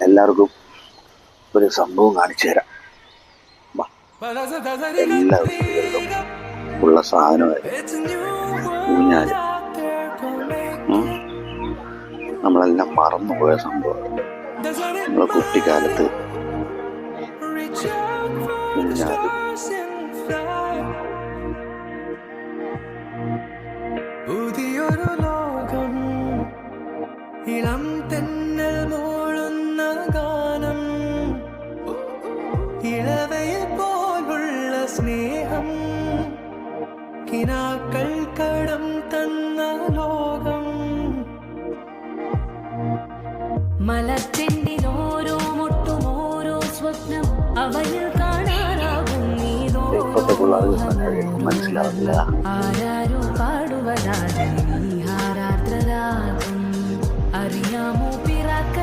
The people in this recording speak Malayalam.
എല്ലാവർക്കും ഒരു സംഭവം കാണിച്ചു തരാം. എല്ലാ വീടുകളിലും ഉള്ള സാധനമായിരുന്നു ഊഞ്ഞാല്. നമ്മളെല്ലാം മറന്നുപോയ സംഭവമാണ്. നമ്മളെ കുട്ടിക്കാലത്ത് ഊഞ്ഞാലും പുതിയൊരു ലോകം, ഇളം തെന്നൽ മൂളുന്ന ഗാനം, ഇളവയിൽ പോലുള്ള സ്നേഹം, കിനാക്കൾ കടം തന്ന ലോകം. മലത്തിൻ്റെ ഓരോ മുട്ടും ഓരോ സ്വപ്നം അവനിൽ കാണാനാകും. ഇപ്പോഴത്തെ പിള്ളേർക്ക് മനസ്സിലാവില്ല. ആരാരോ പാടുവരാതെ നീ ആരാദ്രരാകും അറിയാമോ പിറാക്ക